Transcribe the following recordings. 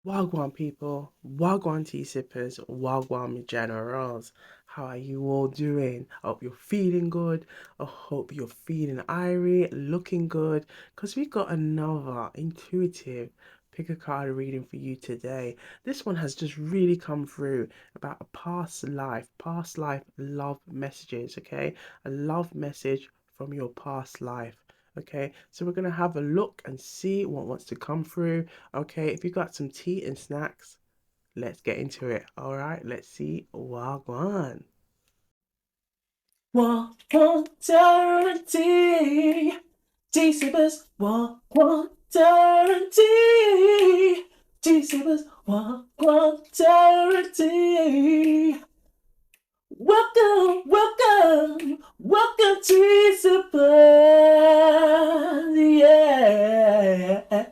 Wagwan people, Wagwan tea sippers, Wagwan generals. How are you all doing? I hope you're feeling good. I hope you're feeling IRIE, looking good, because we got another intuitive pick a card reading for you today. This one has just really come through about a past life love messages, okay? A love message from your past life. Okay, so we're gonna have a look and see what wants to come through. Okay, if you got some tea and snacks, let's get into it. All right, let's see. Wagwan. Water tea. Tea sippers. Water tea. Tea sippers. Water tea. Welcome, tea sippers. Yeah.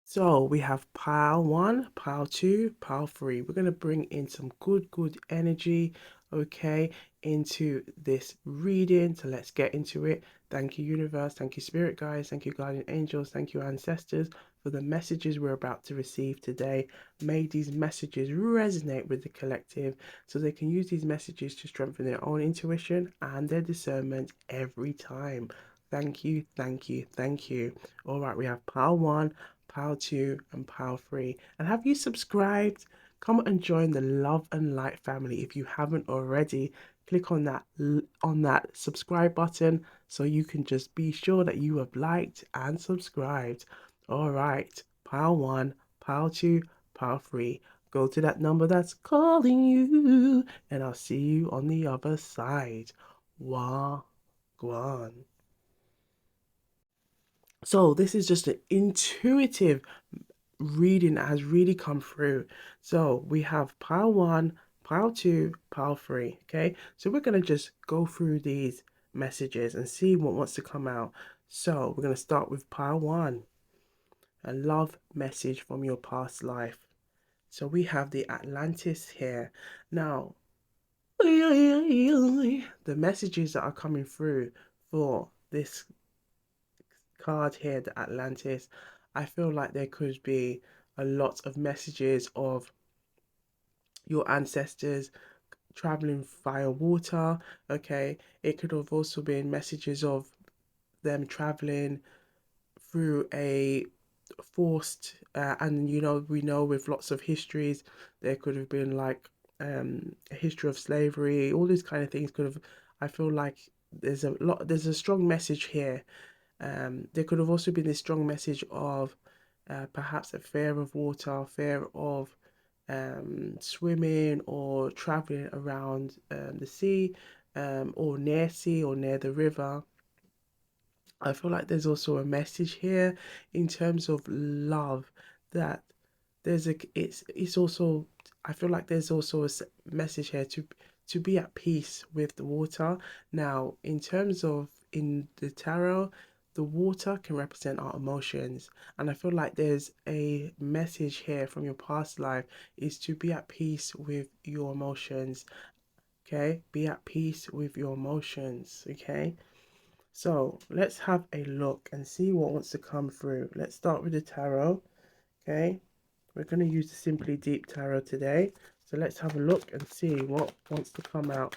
So we have pile one, pile two, pile three. We're going to bring in some good energy, okay, into this reading. So let's get into it. Thank you, universe. Thank you, spirit guides. Thank you, guardian angels. Thank you, ancestors, for the messages we're about to receive today. May these messages resonate with the collective so they can use these messages to strengthen their own intuition and their discernment every time. Thank you, thank you, thank you. All right, we have pile one, Pile 2, and Pile 3. And have you subscribed? Come and join the Love and Light family if you haven't already. Click on that subscribe button so you can just be sure that you have liked and subscribed. All right, Pile 1, Pile 2, Pile 3. Go to that number that's calling you, and I'll see you on the other side. Wah, guan. So this is just an intuitive reading that has really come through. So we have pile one, pile two, pile three. Okay, so we're gonna just go through these messages and see what wants to come out. So we're gonna start with pile one, a love message from your past life. So we have the Atlantis here. Now, the messages that are coming through for this card here, the Atlantis, I feel like there could be a lot of messages of your ancestors traveling via water. Okay, it could have also been messages of them traveling through a forced and we know with lots of histories there could have been like a history of slavery. All these kind of things could have, I feel like there's a strong message here. There could have also been this strong message of perhaps a fear of water, fear of swimming or traveling around the sea, or near sea or near the river. I feel like there's also a message here in terms of love, that it's also, I feel like there's also a message here to be at peace with the water. Now, in terms of in the tarot, the water can represent our emotions, and I feel like there's a message here from your past life is to be at peace with your emotions. Okay, be at peace with your emotions. Okay, so let's have a look and see what wants to come through. Let's start with the tarot. Okay, we're going to use the Simply Deep Tarot today. So let's have a look and see what wants to come out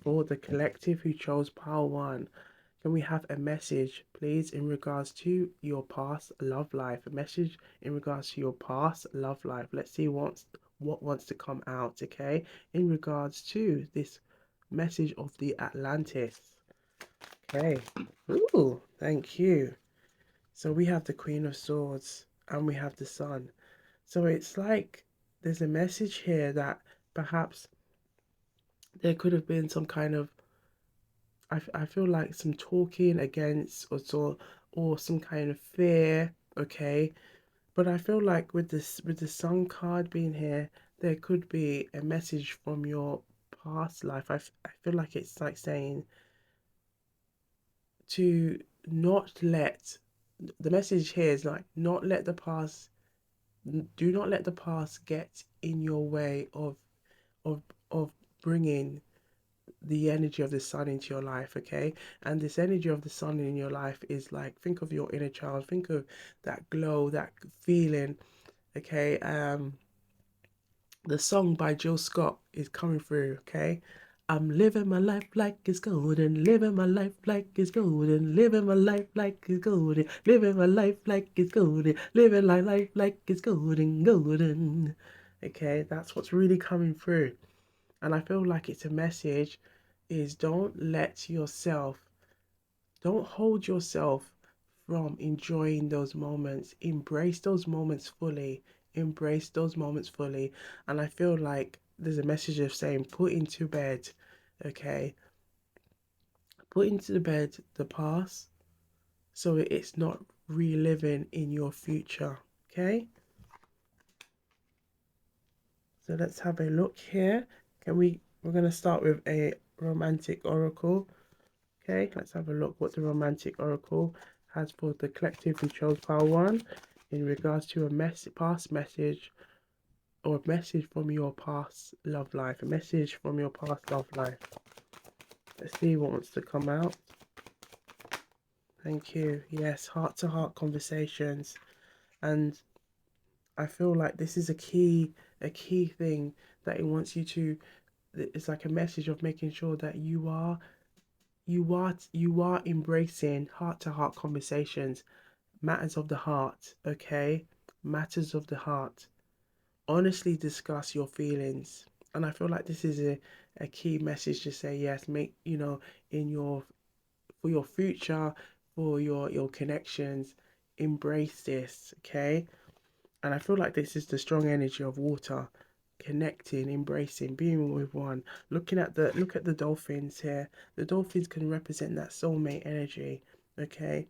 for the collective who chose pile one. Can we have a message, please, in regards to your past love life? A message in regards to your past love life. Let's see what wants to come out, okay? In regards to this message of the Atlantis. Okay. Ooh, thank you. So we have the Queen of Swords and we have the Sun. So it's like there's a message here that perhaps there could have been some kind of, I feel like some talking against or some kind of fear, okay? But I feel like with the Sun card being here, there could be a message from your past life. I feel like it's like saying to not let, the message here is like not let the past, do not let the past get in your way of of bringing the energy of the sun into your life, okay? And this energy of the sun in your life is like, think of your inner child, think of that glow, that feeling, okay? The song by Jill Scott is coming through, okay? I'm living my life like it's golden, living my life like it's golden, living my life like it's golden, living my life like it's golden, living my life like it's golden, golden. Okay, that's what's really coming through. And I feel like it's a message is don't hold yourself from enjoying those moments. Embrace those moments fully. Embrace those moments fully. And I feel like there's a message of saying, put into bed, okay? Put into the bed the past so it's not reliving in your future, okay? So let's have a look here. We're going to start with a romantic oracle. Okay, let's have a look what the romantic oracle has for the collective who chose pile one in regards to a past message or a message from your past love life. A message from your past love life. Let's see what wants to come out. Thank you. Yes, heart to heart conversations. And I feel like this is a key thing that it wants you to, it's like a message of making sure that you are embracing heart to heart conversations, matters of the heart, okay? Matters of the heart. Honestly discuss your feelings. And I feel like this is a key message to say yes, make in your for your future, for your connections, embrace this, okay? And I feel like this is the strong energy of water, connecting, embracing, being with one. Look at the dolphins here. The dolphins can represent that soulmate energy, okay?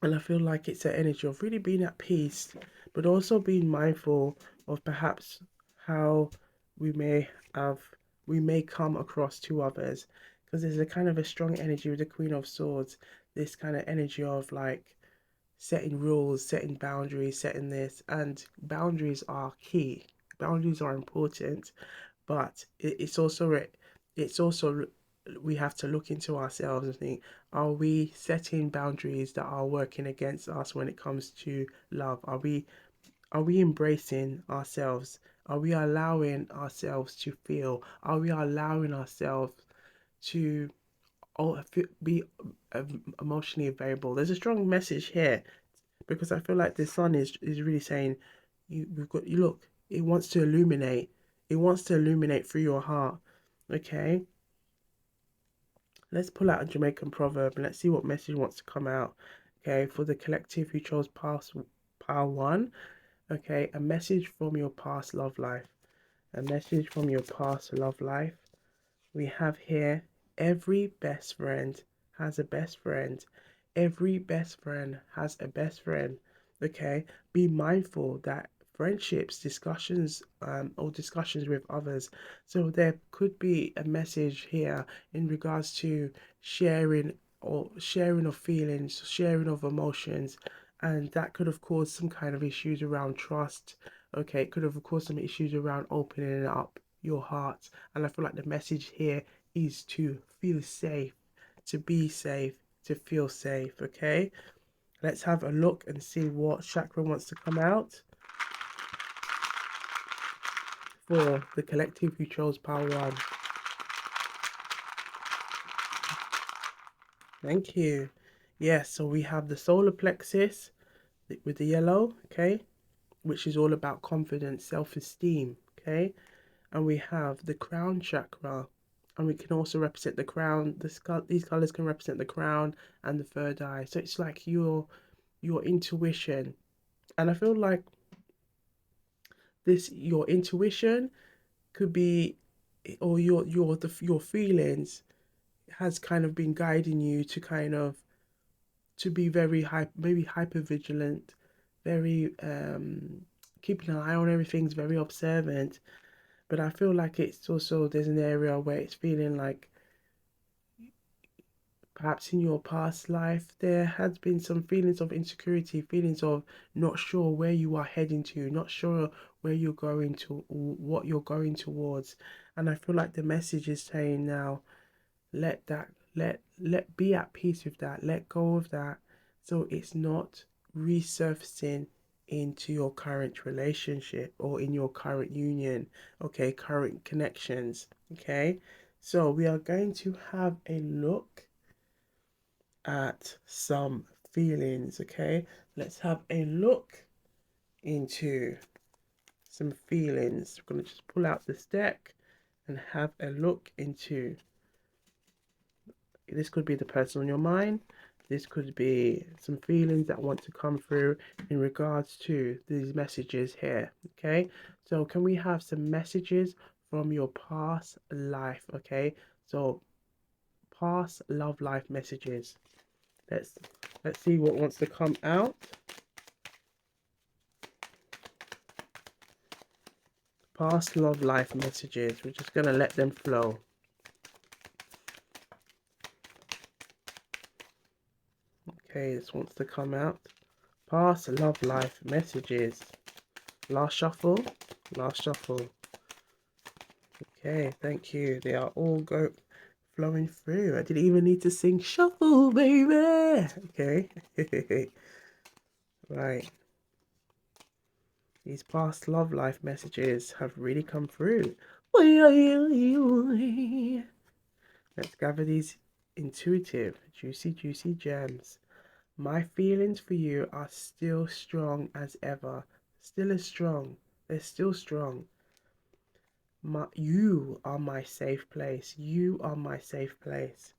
And I feel like it's an energy of really being at peace, but also being mindful of perhaps how we may have we may come across to others. Because there's a kind of a strong energy with the Queen of Swords, this kind of energy of like setting rules, setting boundaries, setting this, and boundaries are key. Boundaries are important, but it's also we have to look into ourselves and think, are we setting boundaries that are working against us when it comes to love? Are we embracing ourselves? Are we allowing ourselves to feel? Are we allowing ourselves to be emotionally available? There's a strong message here because I feel like the sun is really saying you look, it wants to illuminate. It wants to illuminate through your heart. Okay? Let's pull out a Jamaican proverb and let's see what message wants to come out. Okay, for the collective who chose pile one. Okay, a message from your past love life. A message from your past love life. We have here every best friend has a best friend. Every best friend has a best friend. Okay, be mindful that friendships, or discussions with others. So there could be a message here in regards to sharing of feelings, sharing of emotions, and that could have caused some kind of issues around trust. Okay, it could have caused some issues around opening up your heart. And I feel like the message here is to feel safe, to be safe, to feel safe. Okay, let's have a look and see what chakra wants to come out for the collective who chose pile one. Thank you. Yes, so we have the solar plexus with the yellow, okay, which is all about confidence, self-esteem, okay, and we have the crown chakra, and we can also represent the crown. These colors can represent the crown and the third eye. So it's like your intuition, and I feel like this your intuition could be, or your feelings has kind of been guiding you to kind of to be very maybe hyper vigilant, very keeping an eye on everything's very observant. But I feel like it's also there's an area where it's feeling like Perhaps in your past life, there has been some feelings of insecurity, feelings of not sure where you are heading to, not sure where you're going to, or what you're going towards. And I feel like the message is saying now, let that, let be at peace with that, let go of that, so it's not resurfacing into your current relationship or in your current union, okay, current connections, okay. So we are going to have a look at some feelings, okay? Let's have a look into some feelings. We're going to just pull out this deck and have a look into, this could be the person on your mind. This could be some feelings that want to come through in regards to these messages here, okay? So can we have some messages from your past life, okay? So past love life messages. Let's let's see what wants to come out. Past love life messages. We're just gonna let them flow. Okay, this wants to come out. Past love life messages. Last shuffle. Last shuffle. Okay, thank you. They are all flowing through. I didn't even need to sing shuffle, baby. Okay. Right. These past love life messages have really come through. Let's gather these intuitive, juicy gems. My feelings for you are still strong as ever. Still as strong. They're still strong. You are my safe place. You are my safe place.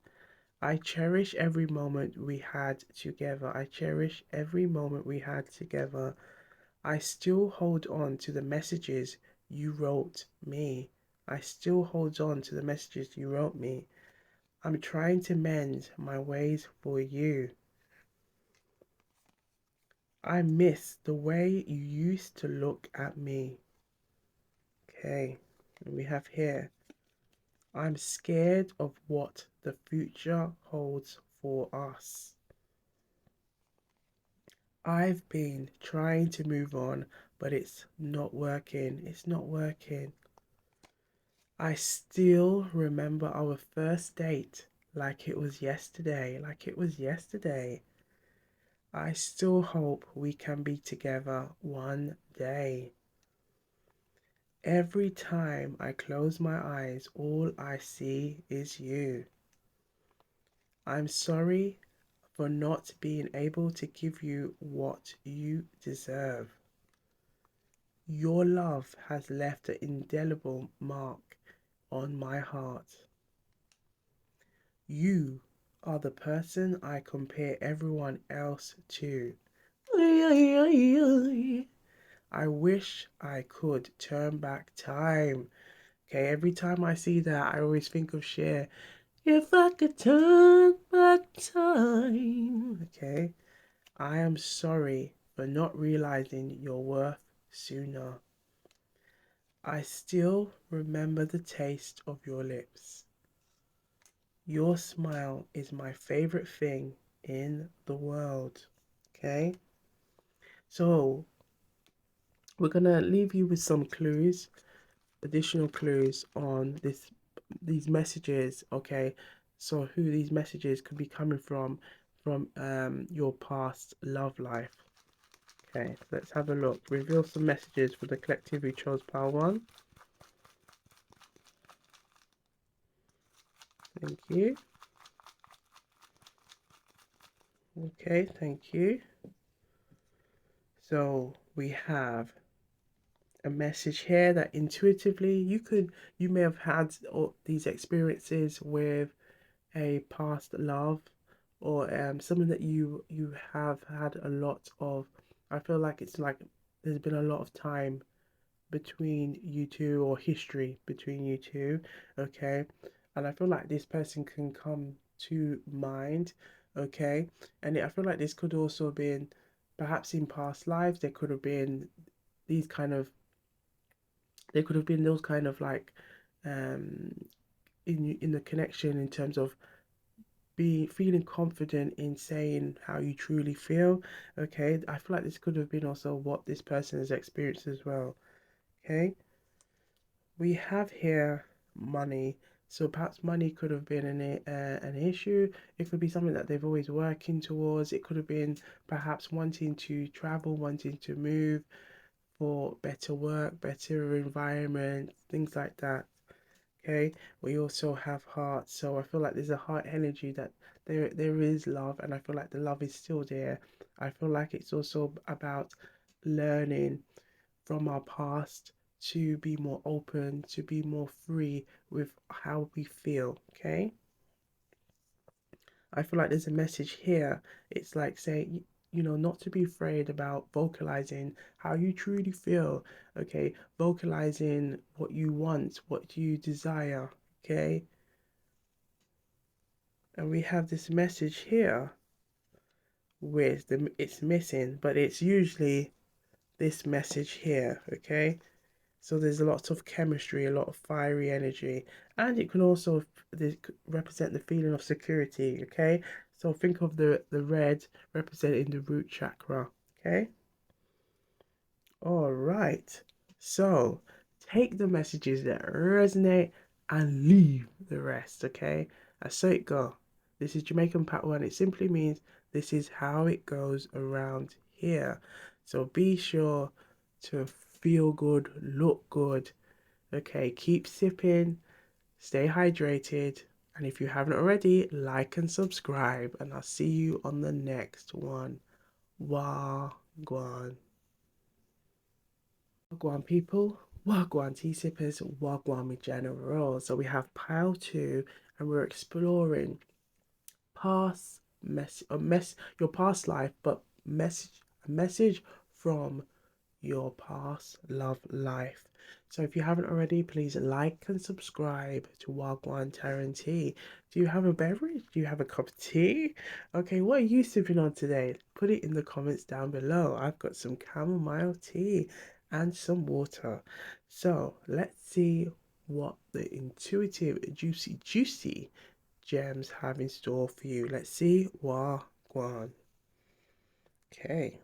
I cherish every moment we had together. I cherish every moment we had together. I still hold on to the messages you wrote me. I still hold on to the messages you wrote me. I'm trying to mend my ways for you. I miss the way you used to look at me. Okay, and we have here, I'm scared of what the future holds for us. I've been trying to move on, but it's not working. It's not working. I still remember our first date like it was yesterday, like it was yesterday. I still hope we can be together one day. Every time I close my eyes, all I see is you. I'm sorry for not being able to give you what you deserve. Your love has left an indelible mark on my heart. You are the person I compare everyone else to. I wish I could turn back time. Okay, every time I see that, I always think of Cher. If I could turn back time. Okay, I am sorry for not realizing your worth sooner. I still remember the taste of your lips. Your smile is my favorite thing in the world. Okay, so we're gonna leave you with some clues, additional clues on these messages, okay? So who these messages could be coming from your past love life. Okay, let's have a look. Reveal some messages for the collective who chose pile one. Thank you. Okay, thank you. So we have a message here that intuitively you may have had all these experiences with a past love, or someone that you have had a lot of. I feel like it's like there's been a lot of time between you two, or history between you two, okay? And I feel like this person can come to mind, okay? And I feel like this could also have been perhaps in past lives. There could have been these kind of, there could have been those kind of like um in the connection in terms of be feeling confident in saying how you truly feel. Okay, I feel like this could have been also what this person has experienced as well. Okay, we have here money. So perhaps money could have been an issue. It could be something that they've always working towards. It could have been perhaps wanting to travel, wanting to move for better work, better environment, things like that. Okay, we also have heart, so I feel like there's a heart energy that there is love, and I feel like the love is still there. I feel like it's also about learning from our past to be more open, to be more free with how we feel. Okay, I feel like there's a message here. It's like saying, not to be afraid about vocalizing how you truly feel. Okay, vocalizing what you want, what you desire. Okay, and we have this message here with it's missing, but it's usually this message here. Okay, so there's a lot of chemistry, a lot of fiery energy, and it can also represent the feeling of security. Okay, so think of the red representing the root chakra. Okay, all right. So take the messages that resonate and leave the rest. Okay, I saw it go. This is Jamaican Part 1. It simply means this is how it goes around here. So be sure to feel good, look good. Okay, keep sipping, stay hydrated, and if you haven't already, like and subscribe, and I'll see you on the next one. Wagwan. Wagwan people, Wagwan tea sippers, Wagwan me general. So we have pile two, and we're exploring past your past life, but a message from your past love life. So if you haven't already, please like and subscribe to Wagwan Tea. Do you have a beverage? Do you have a cup of tea? Okay, what are you sipping on today? Put it in the comments down below. I've got some chamomile tea and some water. So let's see what the intuitive, juicy gems have in store for you. Let's see. Wagwan. Okay,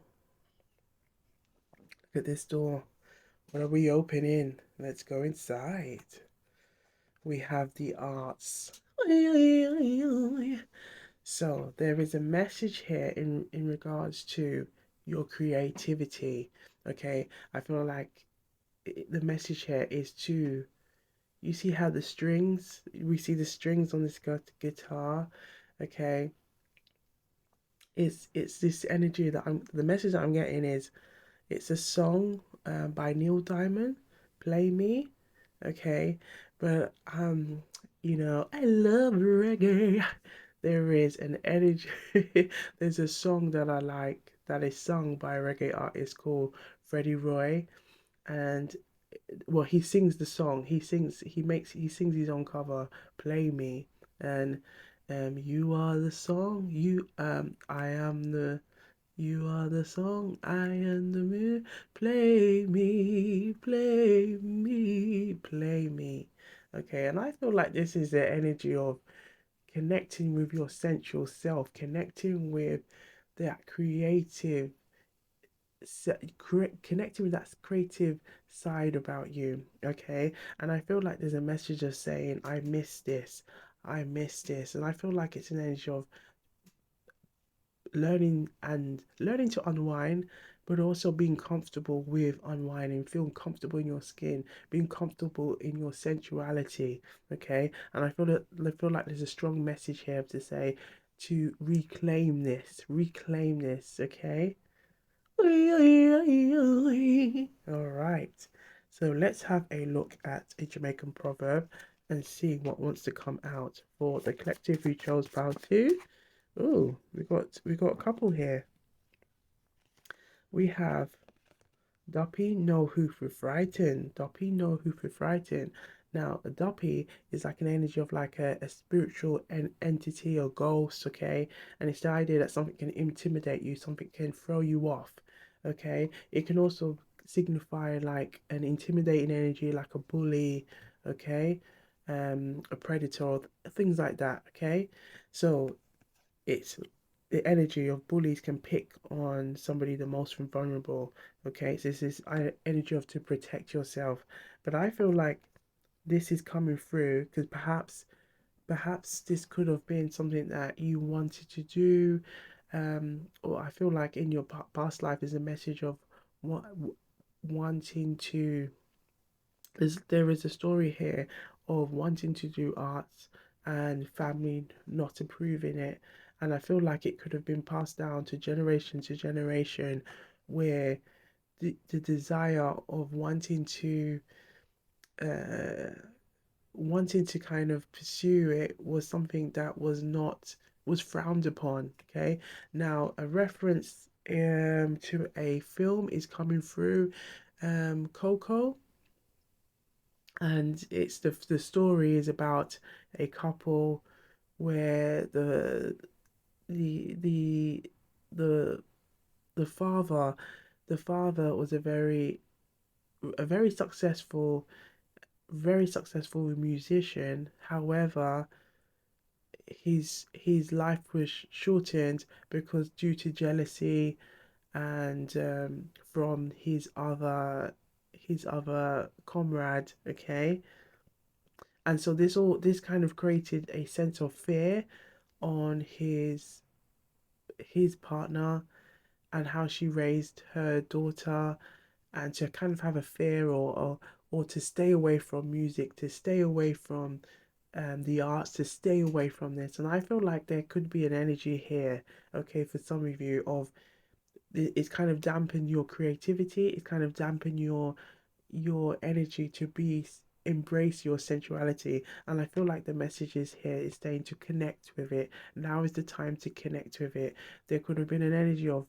look at this door. What are we opening? Let's go inside. We have the arts. So there is a message here in regards to your creativity. Okay, I feel like the message here is to you see how we see the strings on this guitar. Okay, it's this energy that the message that I'm getting is it's a song by Neil Diamond, Play Me. Okay, but I love reggae. There is an energy. There's a song that I like that is sung by a reggae artist called Freddie Roy, and well, he sings the song. He sings his own cover, Play Me, and you are the song. I am the you are the song, I am the moon. Play me, play me, play me. Okay, and I feel like this is the energy of connecting with your sensual self, connecting with that connecting with that creative side about you. Okay, and I feel like there's a message of saying, I miss this, I miss this, and I feel like it's an energy of learning to unwind, but also being comfortable with unwinding, feeling comfortable in your skin, being comfortable in your sensuality. Okay, and I feel like there's a strong message here to say to reclaim this. Okay. All right, so let's have a look at a Jamaican proverb and see what wants to come out for the collective who chose pile two. Oh, we got a couple here. We have Duppy no hoof with frightened. Duppy no hoof with frightened. Now, a Duppy is like an energy of like a spiritual entity or ghost, okay? And it's the idea that something can intimidate you, something can throw you off, okay? It can also signify like an intimidating energy, like a bully, okay? A predator, things like that, okay? So it's the energy of bullies can pick on somebody the most vulnerable. Okay, so this is energy of to protect yourself. But I feel like this is coming through because perhaps this could have been something that you wanted to do, or I feel like in your past life is a message of what wanting to. There is a story here of wanting to do arts and family not approving it, and I feel like it could have been passed down to generation, where the desire of uh, wanting to kind of pursue it was something that was frowned upon. Okay, now a reference to a film is coming through, Coco, and it's the story is about a couple where the the the the father was a very successful musician. However, his life was shortened because due to jealousy and from his other comrade. Okay, and so this kind of created a sense of fear on his partner and how she raised her daughter, and to kind of have a fear, or to stay away from music, to stay away from the arts, to stay away from this. And I feel like there could be an energy here, okay, for some of you of it's kind of dampened your creativity, it's kind of dampened your energy to be embrace your sensuality. And I feel like the message is here is saying to connect with it. Now is the time to connect with it. There could have been an energy of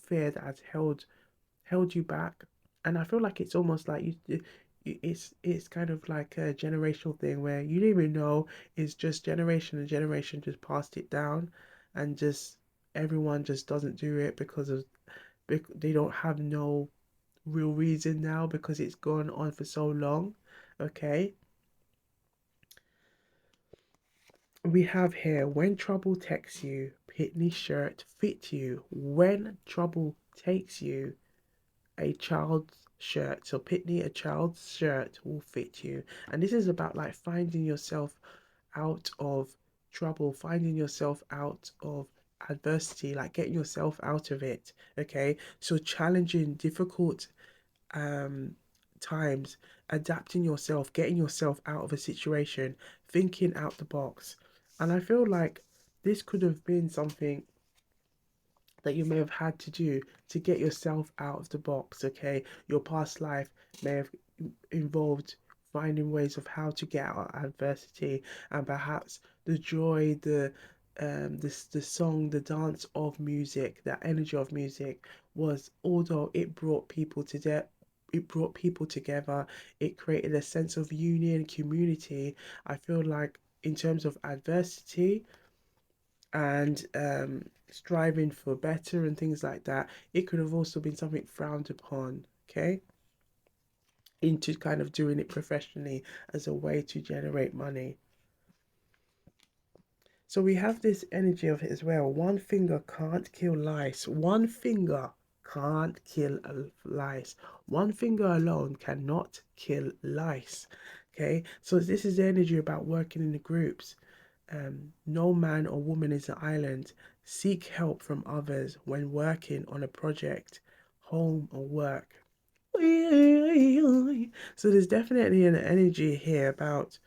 fear that has held you back, and I feel like it's almost like it's kind of like a generational thing where you didn't even know. It's just generation and generation just passed it down, and just everyone just doesn't do it because they don't have no real reason now because it's gone on for so long. Okay, we have here when trouble takes you, Pitney shirt fit you. When trouble takes you, a child's shirt. So Pitney, a child's shirt will fit you. And this is about like finding yourself out of trouble, finding yourself out of adversity, like getting yourself out of it. Okay. So challenging, difficult um times, adapting yourself, getting yourself out of a situation, thinking out the box. And I feel like this could have been something that you may have had to do to get yourself out of the box. Okay, your past life may have involved finding ways of how to get out of adversity, and perhaps the joy, the song, the dance of music, that energy of music was, although it brought people together, it created a sense of union, community. I feel like in terms of adversity and striving for better and things like that, it could have also been something frowned upon, okay, into kind of doing it professionally as a way to generate money. So we have this energy of it as well. One finger can't kill lice. One finger can't kill lice. One finger alone cannot kill lice. Okay, so this is the energy about working in the groups. No man or woman is an island. Seek help from others when working on a project, home or work. So there's definitely an energy here about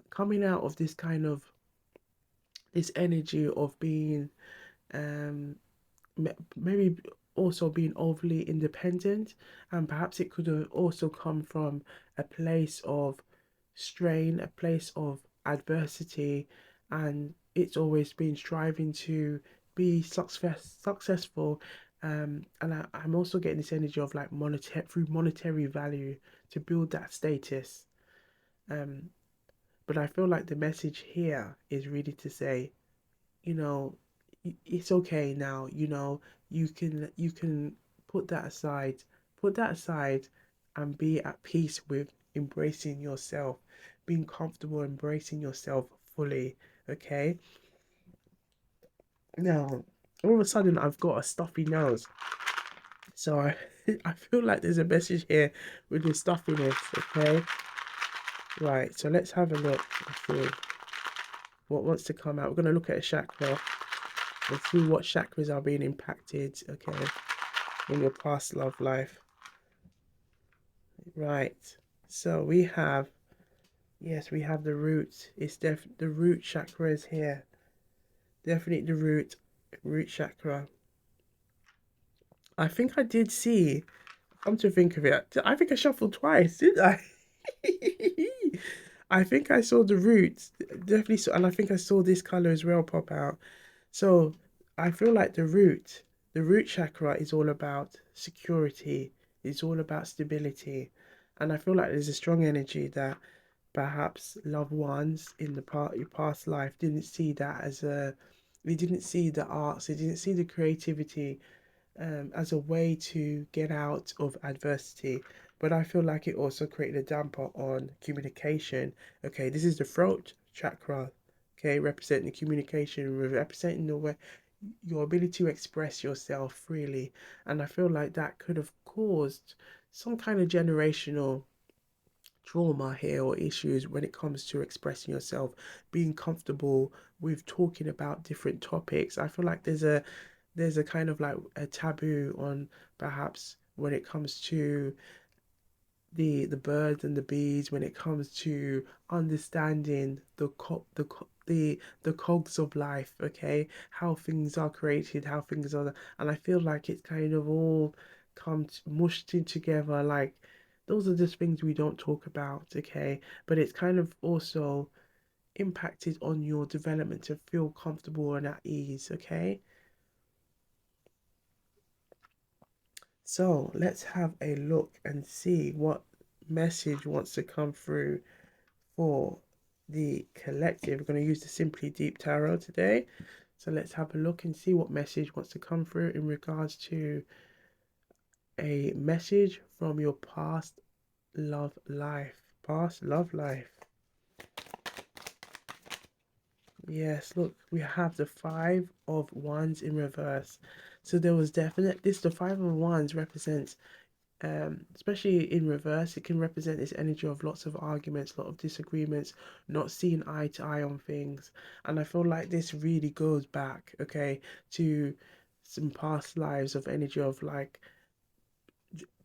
coming out of this kind of this energy of being um maybe also being overly independent, and perhaps it could have also come from a place of strain, a place of adversity, and it's always been striving to be successful. And I'm also getting this energy of like monetary value to build that status. Um, but I feel like the message here is really to say, you know, it's okay now. You can put that aside, put that aside, and be at peace with embracing yourself, being comfortable embracing yourself fully. Okay. Now, all of a sudden, I've got a stuffy nose. So I feel like there's a message here with the stuffiness, okay? Right, so let's have a look and see what wants to come out. We're going to look at a chakra and see what chakras are being impacted, okay, in your past love life. Right, so we have, yes, we have the root. It's the root chakra is here. Definitely the root chakra. I think I did see, come to think of it, I think I shuffled twice, didn't I? I think I saw the roots, definitely saw, and I think I saw this color as well pop out. So I feel like the root chakra is all about security. It's all about stability, and I feel like there's a strong energy that perhaps loved ones in your past life didn't see that as a, they didn't see the arts, they didn't see the creativity as a way to get out of adversity. But I feel like it also created a damper on communication. Okay, this is the throat chakra. Okay, representing communication, representing the way your ability to express yourself freely. And I feel like that could have caused some kind of generational trauma here or issues when it comes to expressing yourself, being comfortable with talking about different topics. I feel like there's a kind of like a taboo on perhaps when it comes to the birds and the bees, when it comes to understanding the cogs of life, okay, how things are created, how things are, and I feel like it's kind of all mushed in together. Like those are just things we don't talk about, okay, but it's kind of also impacted on your development to feel comfortable and at ease, okay. So let's have a look and see what message wants to come through for the collective. We're going to use the Simply Deep Tarot today. So let's have a look and see what message wants to come through in regards to a message from your past love life. Past love life. Yes, look, we have the Five of Wands in reverse. So there was the Five of Wands represents especially in reverse, it can represent this energy of lots of arguments, a lot of disagreements, not seeing eye to eye on things. And I feel like this really goes back, okay, to some past lives of energy of like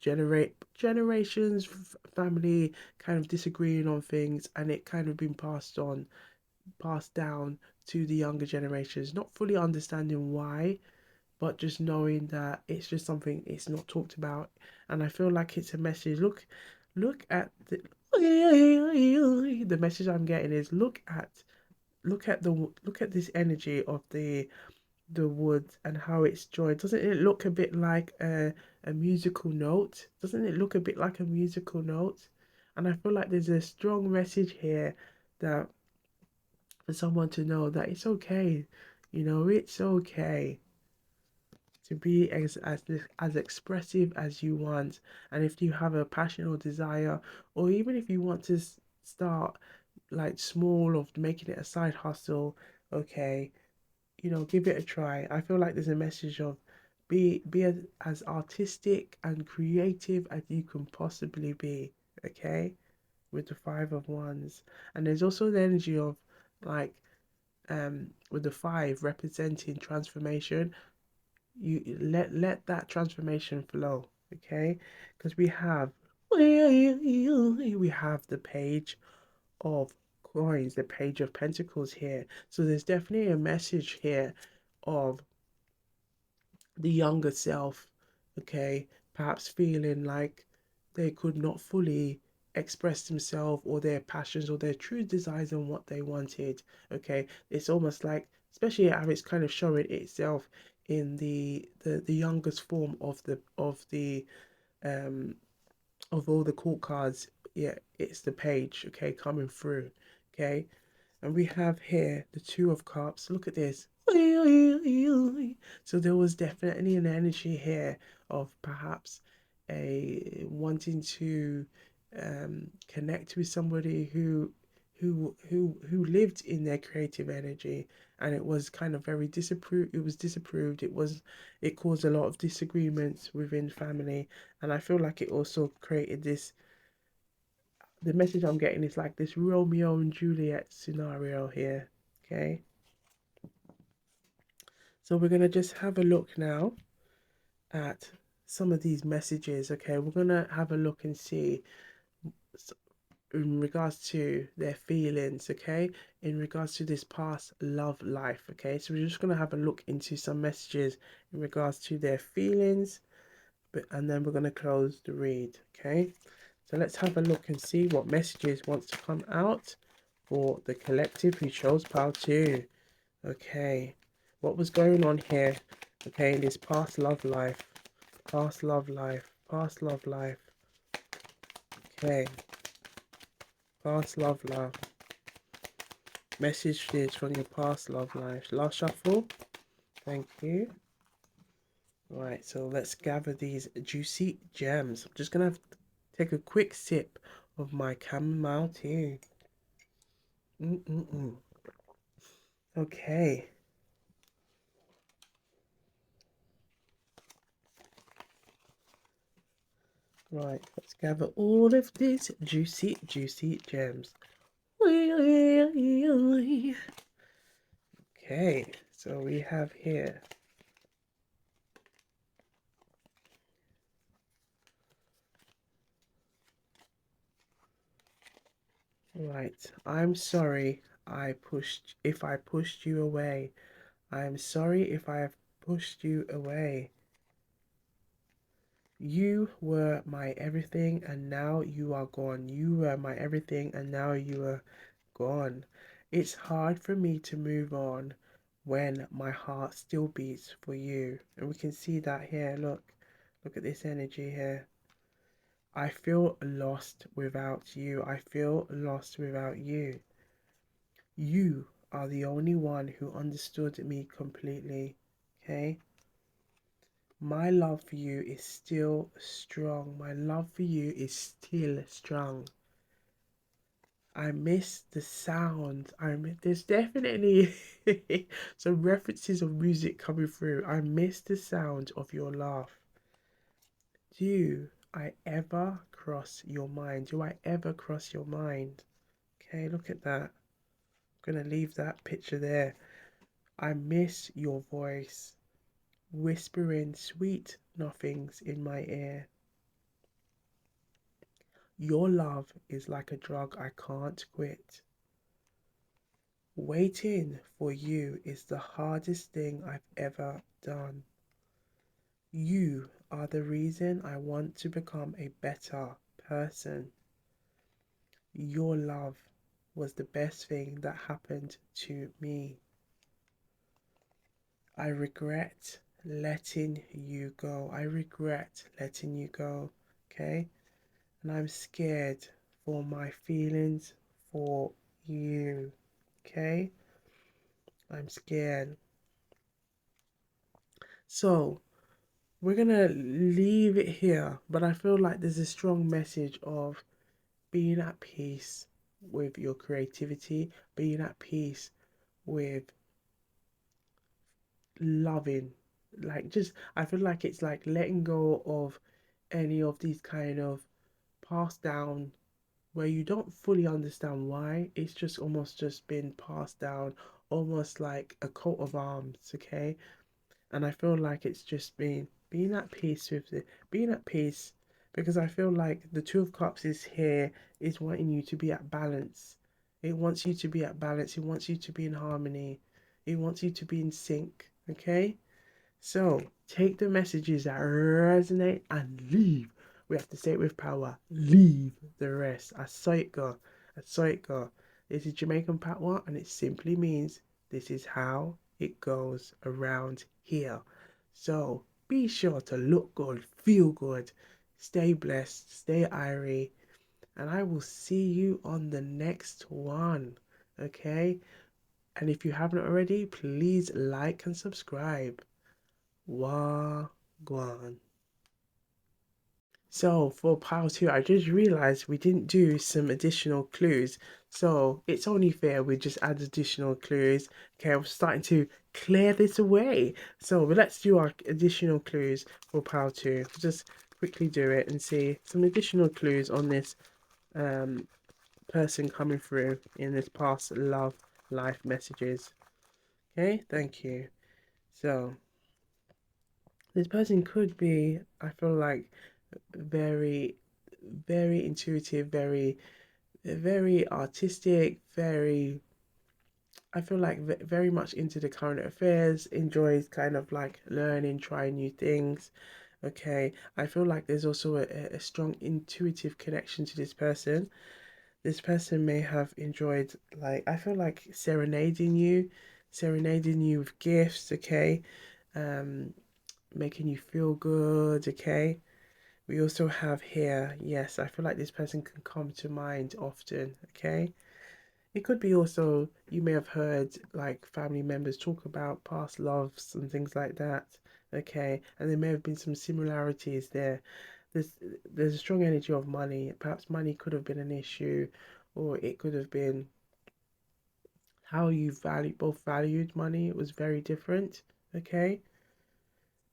generations, family kind of disagreeing on things, and it kind of been passed down to the younger generations, not fully understanding why, but just knowing that it's just something it's not talked about. And I feel like it's a message. Look at the message I'm getting is look at this energy of the wood and how it's joined. Doesn't it look a bit like a musical note? Doesn't it look a bit like a musical note? And I feel like there's a strong message here that for someone to know that it's okay, it's okay to be as expressive as you want. And if you have a passion or desire, or even if you want to start like small of making it a side hustle, okay, give it a try. I feel like there's a message of be as artistic and creative as you can possibly be, okay, with the Five of Wands. And there's also the energy of like with the five representing transformation. You let that transformation flow, okay, because we have the Page of Coins, the Page of Pentacles here. So there's definitely a message here of the younger self, okay, perhaps feeling like they could not fully express themselves or their passions or their true desires and what they wanted, okay. It's almost like, especially how it's kind of showing itself in the youngest form um of all the court cards. Yeah, it's the Page, okay, coming through, okay. And we have here the Two of Cups. Look at this. So there was definitely an energy here of perhaps a wanting to connect with somebody who who lived in their creative energy, and it was kind of very disapproved. It was disapproved. It caused a lot of disagreements within family, and I feel like it also created this. The message I'm getting is like this Romeo and Juliet scenario here. Okay, so we're gonna just have a look now at some of these messages. Okay, we're gonna have a look and see in regards to their feelings, okay, in regards to this past love life. Okay, so we're just going to have a look into some messages in regards to their feelings, and then we're going to close the read. Okay, so let's have a look and see what messages wants to come out for the collective who chose pile 2. Okay, what was going on here, okay, in this past love life, past love life, past love life. Okay, past love life. Messages from your past love life. Last shuffle. Thank you. Right, so let's gather these juicy gems. I'm just going to have to take a quick sip of my chamomile tea. Okay. Right, let's gather all of these juicy, juicy gems. Okay, so we have here. Right, I'm sorry if I pushed you away. I am sorry if I have pushed you away. You were my everything and now you are gone. You were my everything and now you are gone. It's hard for me to move on when my heart still beats for you. And we can see that here. Look, look at this energy here. I feel lost without you. I feel lost without you. You are the only one who understood me completely. Okay? My love for you is still strong. My love for you is still strong. I miss the sound. There's definitely some references of music coming through. I miss the sound of your laugh. Do I ever cross your mind? Do I ever cross your mind? Okay, look at that. I'm gonna leave that picture there. I miss your voice, whispering sweet nothings in my ear. Your love is like a drug I can't quit. Waiting for you is the hardest thing I've ever done. You are the reason I want to become a better person. Your love was the best thing that happened to me. I regret letting you go. I regret letting you go. Okay? And I'm scared for my feelings for you. Okay? I'm scared. So, we're gonna leave it here, but I feel like there's a strong message of being at peace with your creativity, being at peace with loving. Like, just, I feel like it's like letting go of any of these kind of passed down where you don't fully understand why. It's just almost just been passed down, almost like a coat of arms, okay? And I feel like it's just being at peace with it, being at peace, because I feel like the Two of Cups is here, is wanting you to be at balance. It wants you to be at balance. It wants you to be in harmony. It wants you to be in sync. Okay? So take the messages that resonate and leave. We have to say it with power. Leave the rest. I saw it go. I saw it go. This is Jamaican patois, and it simply means this is how it goes around here. So be sure to look good, feel good, stay blessed, stay IRIE, and I will see you on the next one. Okay? And if you haven't already, please like and subscribe. Wagwan. So for pile two, I just realized we didn't do some additional clues. So it's only fair we just add additional clues. Okay, I'm starting to clear this away. So let's do our additional clues for pile two. Just quickly do it and see some additional clues on this um, person coming through in this past love life messages. Okay, thank you. So this person could be, I feel like, very, very intuitive, very artistic, I feel like very much into the current affairs, enjoys kind of like learning, trying new things. Okay, I feel like there's also a strong intuitive connection to this person. This person may have enjoyed, like, I feel like serenading you with gifts, okay? Um, Making you feel good, okay? We also have here, yes, I feel like this person can come to mind often, okay? It could be also, you may have heard like family members talk about past loves and things like that, okay? And there may have been some similarities there. There's, there's a strong energy of money. Perhaps money could have been an issue, or it could have been how you both valued money. It was very different, okay?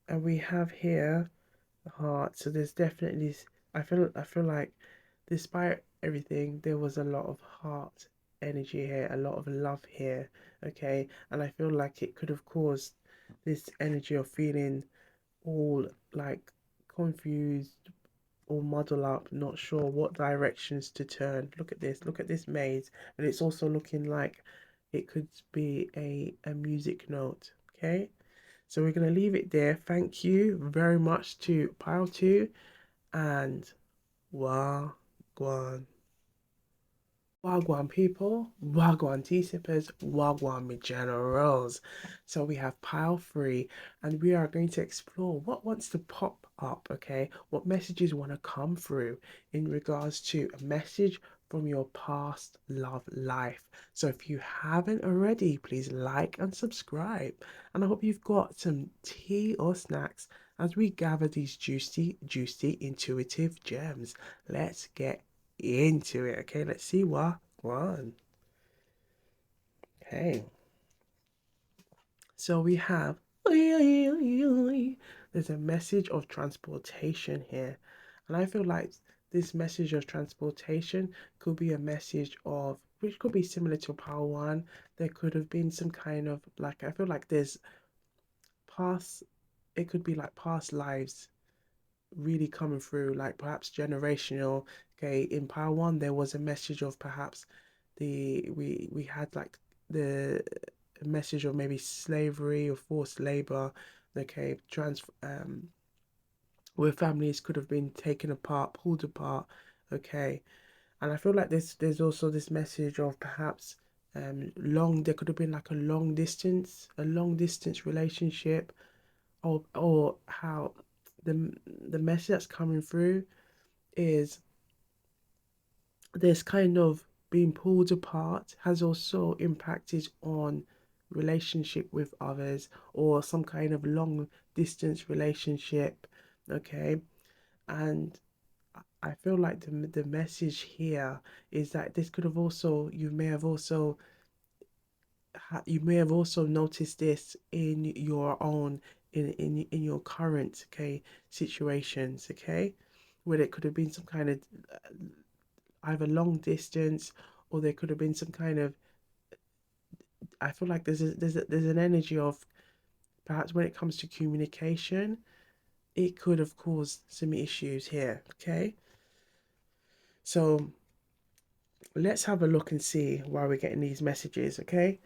And we have here heart. So there's definitely, I feel like despite everything, there was a lot of heart energy here, a lot of love here, okay? And I feel like it could have caused this energy of feeling all like confused or muddle up, not sure what directions to turn. Look at this maze, and it's also looking like it could be a music note, okay? So we're going to leave it there. Thank you very much to Pile 2 and Wagwan. Wagwan people, Wagwan tea sippers, Wagwan me generals. So we have pile three, and we are going to explore what wants to pop up, okay? What messages want to come through in regards to a message from your past love life. So if you haven't already, please like and subscribe. And I hope you've got some tea or snacks as we gather these juicy, intuitive gems. Let's get into it. Okay, let's see what one. Okay, so we have there's a message of transportation here, and I feel like this message of transportation could be a message of which could be similar to power one. There could have been some kind of like I feel like there's past. It could be like past lives really coming through, like perhaps generational. Okay, in Power One, there was a message of perhaps we had like the message of maybe slavery or forced labor. Okay, where families could have been taken apart, pulled apart. Okay, and I feel like there's also this message of perhaps long. There could have been like a long distance relationship, or how the message that's coming through is this kind of being pulled apart has also impacted on relationship with others or some kind of long distance relationship, okay? And I feel like the message here is that this could have also you may have also noticed this in your own in your current situations, okay, where it could have been some kind of either long distance, or there could have been some kind of, I feel like there's an energy of perhaps when it comes to communication, it could have caused some issues here, okay? So let's have a look and see why we're getting these messages, okay?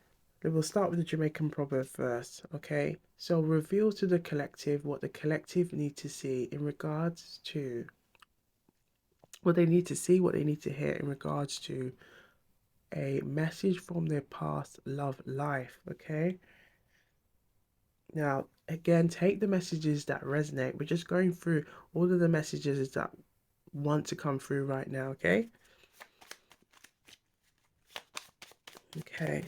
We'll start with the Jamaican proverb first, okay? So reveal to the collective what the collective need to see in regards to what they need to see, what they need to hear in regards to a message from their past love life, okay? Now, again, take the messages that resonate. We're just going through all of the messages that want to come through right now, okay? Okay,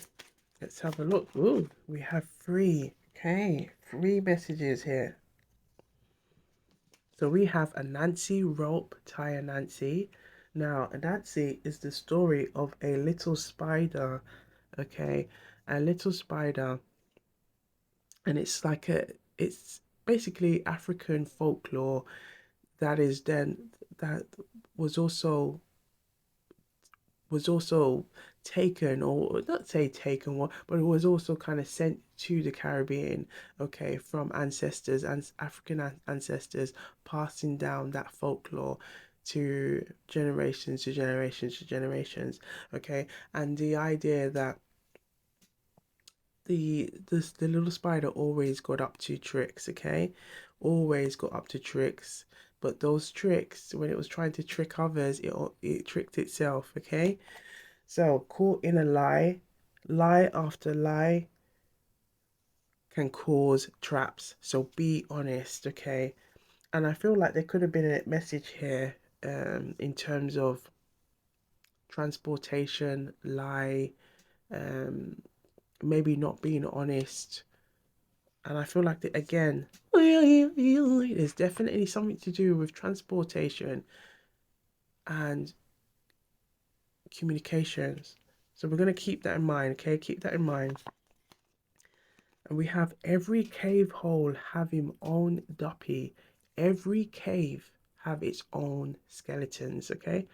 let's have a look. Ooh, we have three. Okay, three messages here. So we have a Nancy rope tie a Nancy. Now, a Nancy is the story of a little spider, okay? A little spider, and it's basically African folklore that is then that was also was also taken, or not say taken, but it was also kind of sent to the Caribbean, okay, from ancestors and African ancestors, passing down that folklore to generations to generations to generations, okay. And the idea that the little spider always got up to tricks, okay, always got up to tricks, but those tricks, when it was trying to trick others, it tricked itself, okay. So, caught in a lie, lie after lie can cause traps. So, be honest, okay? And I feel like there could have been a message here in terms of transportation, lie, um, maybe not being honest. And I feel like, that, again, there's definitely something to do with transportation and communications. So, we're going to keep that in mind, okay? Keep that in mind. And we have every cave hole have his own duppy. Every cave have its own skeletons. Okay,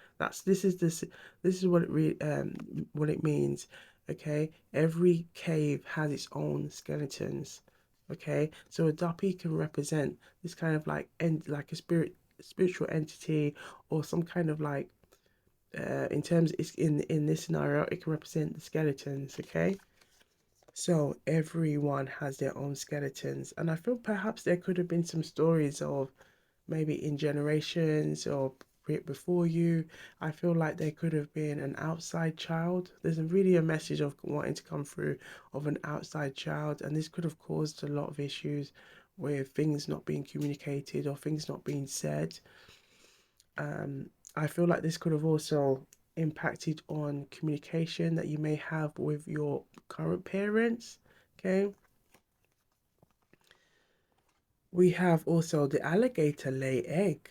this is what it means. Okay, every cave has its own skeletons. Okay, so a duppy can represent this kind of like a spiritual entity, or some kind of like in terms it's in this scenario it can represent the skeletons. Okay, so everyone has their own skeletons, and I feel perhaps there could have been some stories of maybe in generations or before you. I feel like there could have been an outside child. There's really a message of wanting to come through of an outside child, and this could have caused a lot of issues with things not being communicated or things not being said. I feel like this could have also impacted on communication that you may have with your current parents. Okay. We have also the alligator lay egg,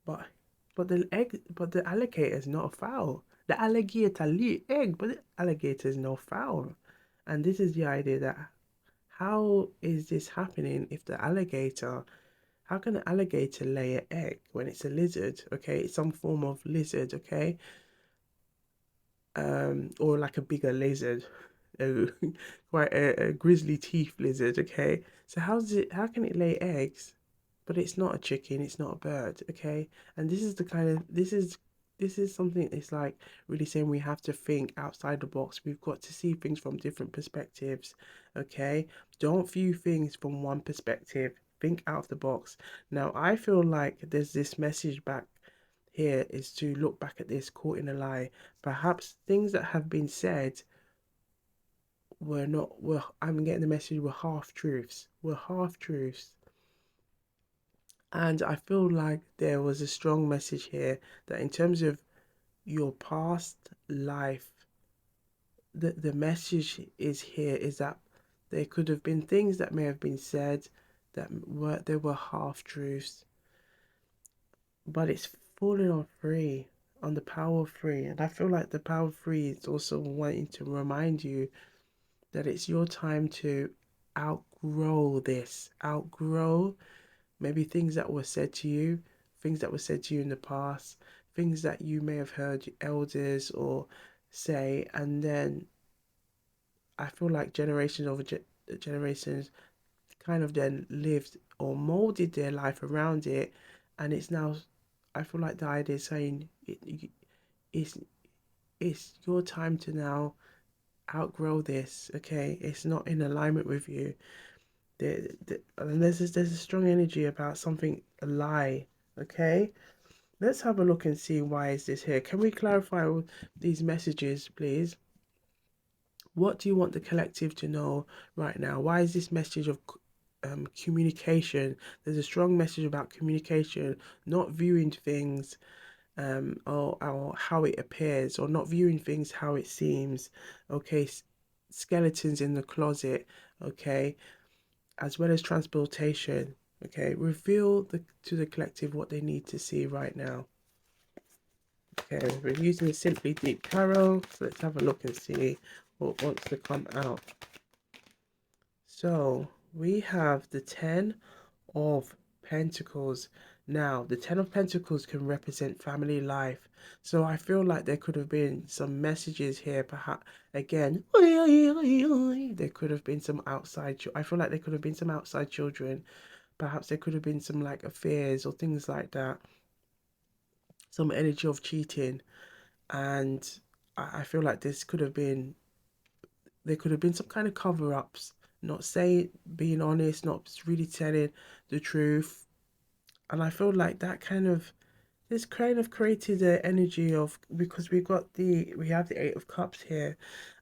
but but the alligator is not a fowl. The alligator lay egg, but the alligator is no fowl. And this is the idea that how is this happening if the alligator how can an alligator lay an egg when it's a lizard? Okay, it's some form of lizard, okay? Or like a bigger lizard, a, quite a grizzly teeth lizard. Okay, so how can it lay eggs, but it's not a chicken, it's not a bird. Okay, and this is the kind of this is something that's like really saying we have to think outside the box. We've got to see things from different perspectives. Okay, don't view things from one perspective. Think out of the box. Now, I feel like there's this message back here is to look back at this caught in a lie. Perhaps things that have been said were not were I'm getting the message were half truths. Were half truths. And I feel like there was a strong message here that in terms of your past life, the message is here is that there could have been things that may have been said that were half truths, but it's falling on free, on the power of free. And I feel like the power of free is also wanting to remind you that it's your time to outgrow this, outgrow maybe things that were said to you, things that were said to you in the past, things that you may have heard your elders or say, and then I feel like generations over generations kind of then lived or molded their life around it, and it's now I feel like the idea is saying it's it's your time to now outgrow this. Okay, it's not in alignment with you. And there's a strong energy about something a lie. Okay, let's have a look and see why is this here. Can we clarify these messages, please? What do you want the collective to know right now? Why is this message of communication? There's a strong message about communication, not viewing things or how it appears, or not viewing things how it seems. Okay, skeletons in the closet. Okay, as well as transportation. Okay, reveal to the collective what they need to see right now. Okay, we're using the Simply Deep Tarot, so let's have a look and see what wants to come out. So we have the 10 of Pentacles. Now, the 10 of Pentacles can represent family life. So I feel like there could have been some messages here, perhaps, again, there could have been some outside, I feel like there could have been some outside children. Perhaps there could have been some like affairs or things like that. Some energy of cheating. And I feel like there could have been some kind of cover-ups, not saying, being honest, not really telling the truth. And I feel like this kind of created an energy of, because we have the Eight of Cups here,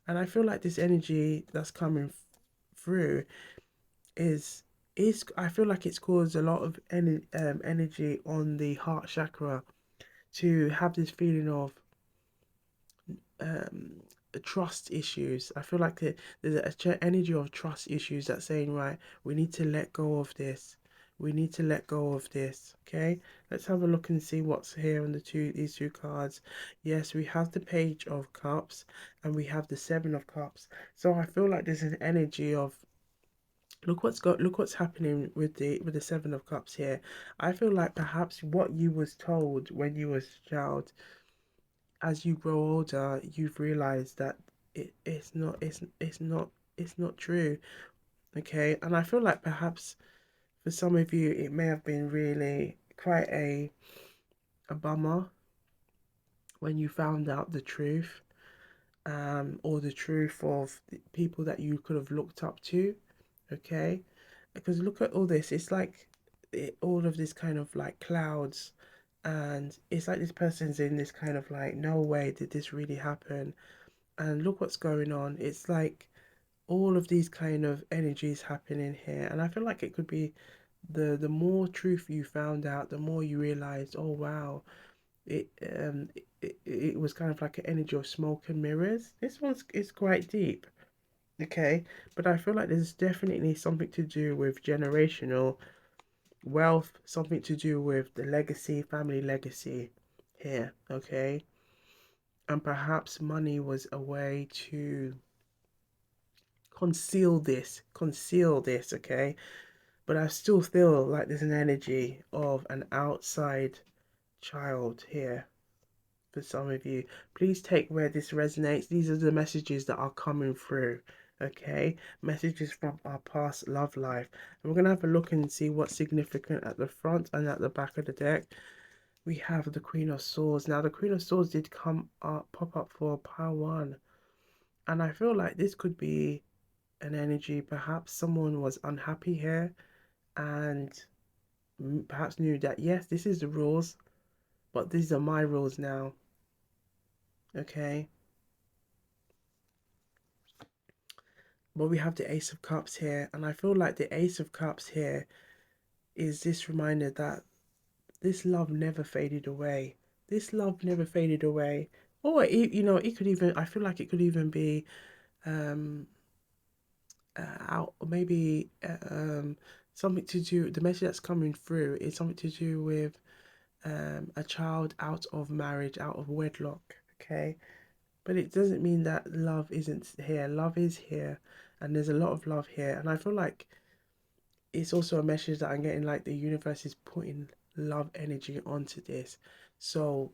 and I feel like this energy that's coming through is I feel like it's caused a lot of energy on the heart chakra to have this feeling of um trust issues. I feel like there's a energy of trust issues that's saying, right, we need to let go of this. We need to let go of this. Okay, let's have a look and see what's here on these two cards. Yes, we have the Page of Cups and we have the Seven of Cups. So I feel like there's an energy of, look what's happening with the Seven of Cups here. I feel like perhaps what you was told when you was a child, as you grow older, you've realized that it's not true. Okay, and I feel like perhaps for some of you it may have been really quite a bummer when you found out the truth, or the truth of the people that you could have looked up to. Okay, because look at all this, it's like all of this kind of like clouds, and it's like this person's in this kind of like, no way did this really happen. And look what's going on. It's like all of these kind of energies happening here, and I feel like it could be the more truth you found out, the more you realized, oh wow, it it was kind of like an energy of smoke and mirrors. This one's is quite deep. Okay, but I feel like there's definitely something to do with generational wealth, something to do with the legacy, family legacy here. Okay, and perhaps money was a way to conceal this. Okay, but I still feel like there's an energy of an outside child here for some of you. Please take where this resonates. These are the messages that are coming through. Okay, messages from our past love life, and we're gonna have a look and see what's significant at the front and at the back of the deck. We have the Queen of Swords. Now the Queen of Swords did pop up for pile one, and I feel like this could be an energy. Perhaps someone was unhappy here and perhaps knew that, yes, this is the rules, but these are my rules now. Okay, but we have the Ace of Cups here, and I feel like the Ace of Cups here is this reminder that this love never faded away. This love never faded away. Or it could even, I feel like it could even be um out, maybe something to do, the message that's coming through is something to do with a child out of marriage, out of wedlock. Okay, but it doesn't mean that love isn't here. Love is here, and there's a lot of love here, and I feel like it's also a message that I'm getting, like the universe is putting love energy onto this, so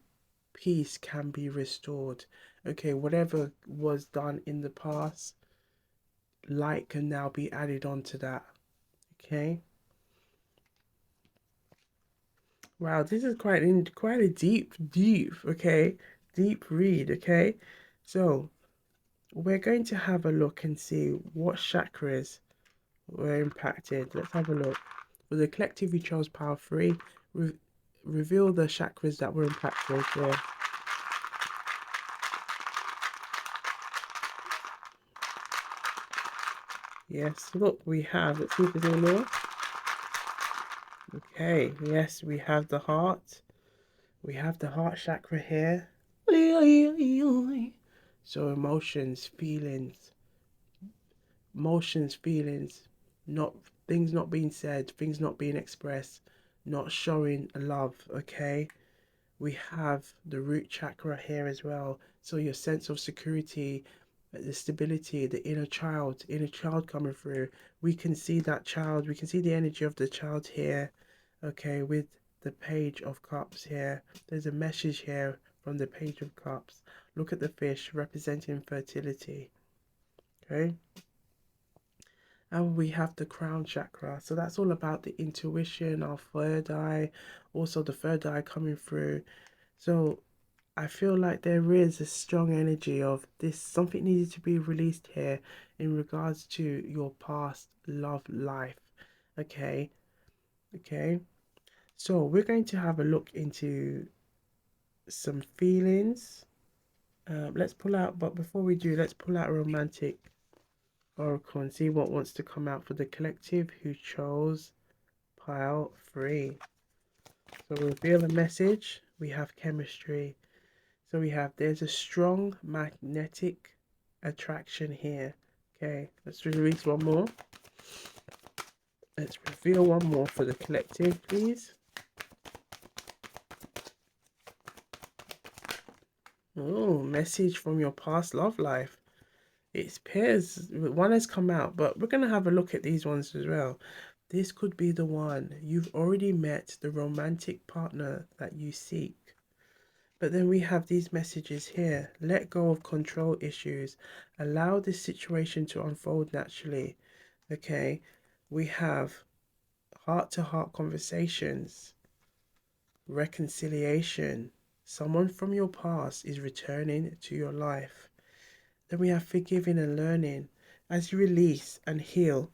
peace can be restored. Okay, whatever was done in the past, light can now be added onto that. Okay, wow, this is quite a deep, okay, deep read. Okay, so we're going to have a look and see what chakras were impacted. Let's have a look. For the collective, we chose power 3. Re reveal the chakras that were impacted here. Yes, look, we have, let's see if there's any more. Okay, yes, we have the heart. We have the heart chakra here. So emotions, feelings, not things not being said, things not being expressed, not showing love, okay? We have the root chakra here as well. So your sense of security, the stability, the inner child coming through. We can see that child, we can see the energy of the child here, okay, with the Page of Cups here. There's a message here from the Page of Cups. Look at the fish representing fertility, okay? And we have the crown chakra. So that's all about the intuition, our third eye, also the third eye coming through. So I feel like there is a strong energy of this, something needed to be released here in regards to your past love life. Okay, okay. So we're going to have a look into some feelings. Let's pull out, but before we do, let's pull out a romantic oracle and see what wants to come out for the collective who chose pile 3. So we'll reveal a message. We have chemistry. So we have, there's a strong magnetic attraction here. Okay, let's release one more. Let's reveal one more for the collective, please. Oh, message from your past love life. It appears one has come out, but we're going to have a look at these ones as well. This could be the one. You've already met the romantic partner that you seek. But then we have these messages here. Let go of control issues. Allow this situation to unfold naturally. Okay. We have heart-to-heart conversations. Reconciliation. Someone from your past is returning to your life. Then we have forgiving and learning. As you release and heal.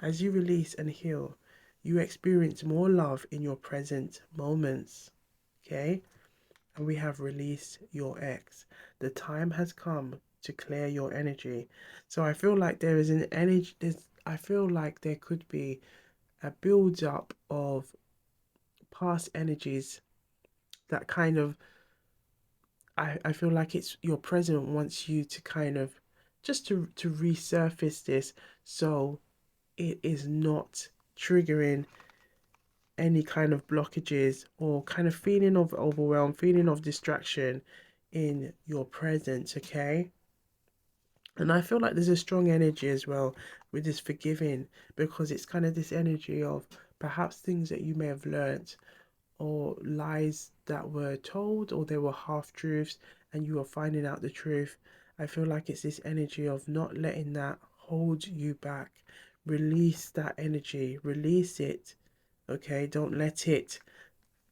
As you release and heal, you experience more love in your present moments. Okay? And we have released your ex. The time has come to clear your energy. So I feel like there is an energy, I feel like there could be a build up of past energies that kind of, I feel like it's your present wants you to kind of just to resurface this so it is not triggering any kind of blockages or kind of feeling of overwhelm, feeling of distraction in your presence, okay? And I feel like there's a strong energy as well with this forgiving, because it's kind of this energy of perhaps things that you may have learnt or lies that were told, or they were half truths and you are finding out the truth. I feel like it's this energy of not letting that hold you back. Release that energy, release it. Okay, don't let it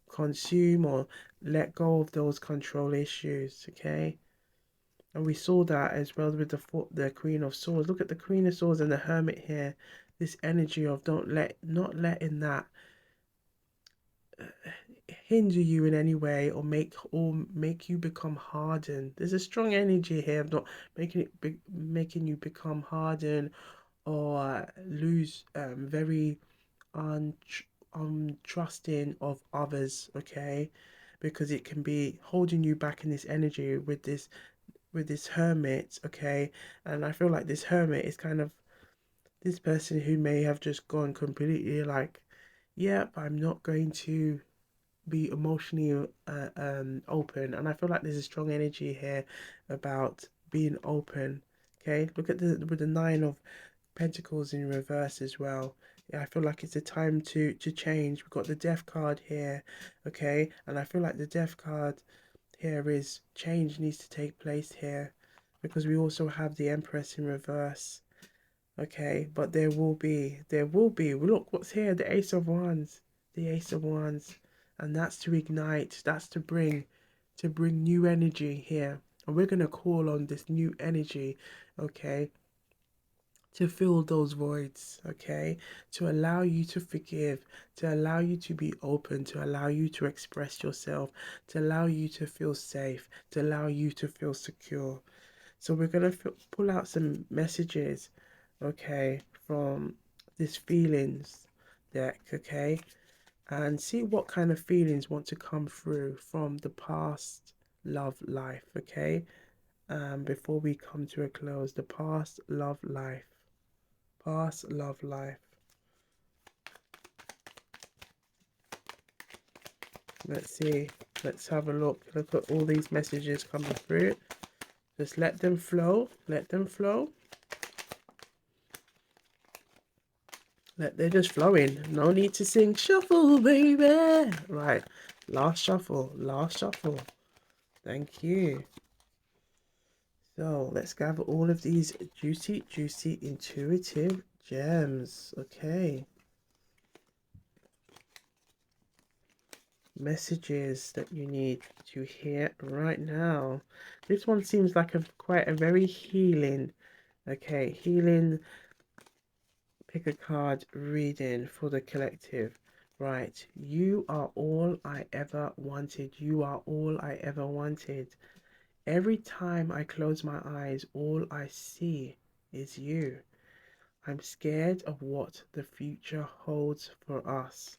consume or let go of those control issues. Okay, and we saw that as well with the Queen of Swords. Look at the Queen of Swords and the Hermit here. This energy of not letting that hinder you in any way or make you become hardened. There's a strong energy here of not making you become hardened or lose very untrusting of others, okay? Because it can be holding you back in this energy with this hermit, okay? And I feel like this hermit is kind of this person who may have just gone completely like, yep, I'm not going to be emotionally open. And I feel like there's a strong energy here about being open. Okay, look at the with the 9 of Pentacles in reverse as well. Yeah, I feel like it's a time to change. We've got the Death card here, okay, and I feel like the Death card here is change needs to take place here, because we also have the Empress in reverse. Okay, but there will be, look what's here, the Ace of Wands, the Ace of Wands, and that's to ignite, that's to bring new energy here. And we're going to call on this new energy, okay, to fill those voids, okay, to allow you to forgive, to allow you to be open, to allow you to express yourself, to allow you to feel safe, to allow you to feel secure. So we're going to pull out some messages, okay, from this feelings deck, okay, and see what kind of feelings want to come through from the past love life, okay, before we come to a close. The past love life, Past love life. Let's see. Let's have a look. Look at all these messages coming through. Just let them flow. Let them flow. They're just flowing. No need to sing shuffle, baby. Right. Last shuffle. Last shuffle. Thank you. So let's gather all of these juicy, juicy, intuitive gems. Okay. Messages that you need to hear right now. This one seems like quite a very healing. Okay, healing. Pick a card reading for the collective. Right. You are all I ever wanted. You are all I ever wanted. Every time I close my eyes, all I see is you. I'm scared of what the future holds for us.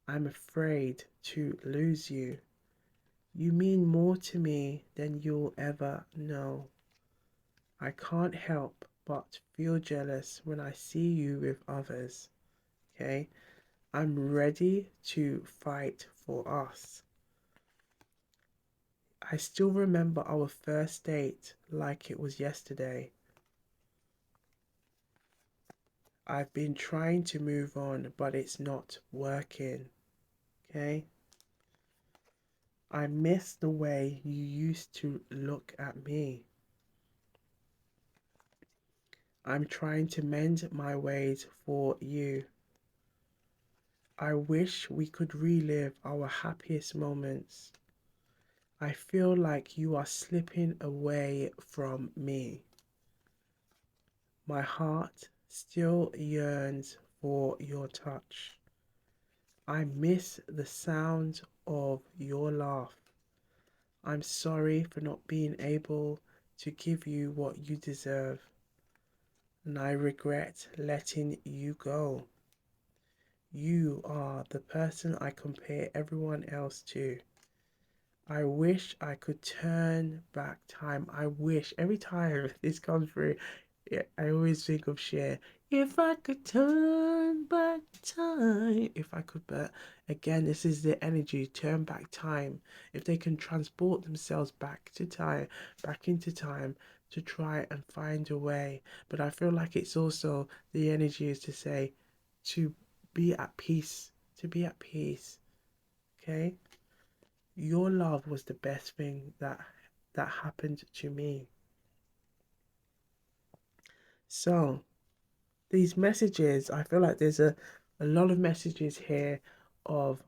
I'm afraid to lose you. You mean more to me than you'll ever know. I can't help but feel jealous when I see you with others. Okay? I'm ready to fight for us. I still remember our first date like it was yesterday. I've been trying to move on, but it's not working. Okay? I miss the way you used to look at me. I'm trying to mend my ways for you. I wish we could relive our happiest moments. I feel like you are slipping away from me. My heart still yearns for your touch. I miss the sound of your laugh. I'm sorry for not being able to give you what you deserve, and I regret letting you go. You are the person I compare everyone else to. I wish I could turn back time. I wish every time this comes through, yeah, I always think of Cher. If I could turn back time, if I could, but again, this is the energy, turn back time. If they can transport themselves back to time, back into time to try and find a way. But I feel like it's also the energy is to say, to be at peace, to be at peace. Okay? Your love was the best thing that happened to me. So these messages, I feel like there's a lot of messages here of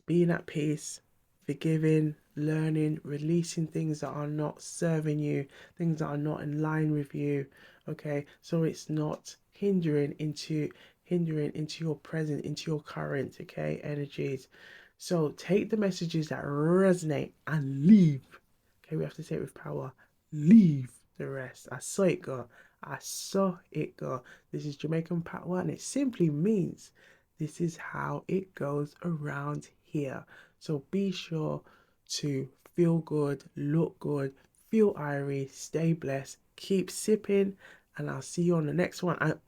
being at peace, forgiving, learning, releasing things that are not serving you, things that are not in line with you. Okay, so it's not hindering into your present, into your current, okay, energies. So take the messages that resonate and leave. Okay, we have to say it with power. Leave the rest. I saw it go. I saw it go. This is Jamaican power, and it simply means this is how it goes around here. So be sure to feel good, look good, feel IRIE, stay blessed, keep sipping, and I'll see you on the next one. And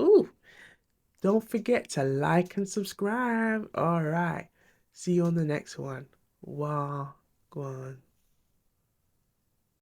don't forget to like and subscribe. All right. See you on the next one. Wow. Go on.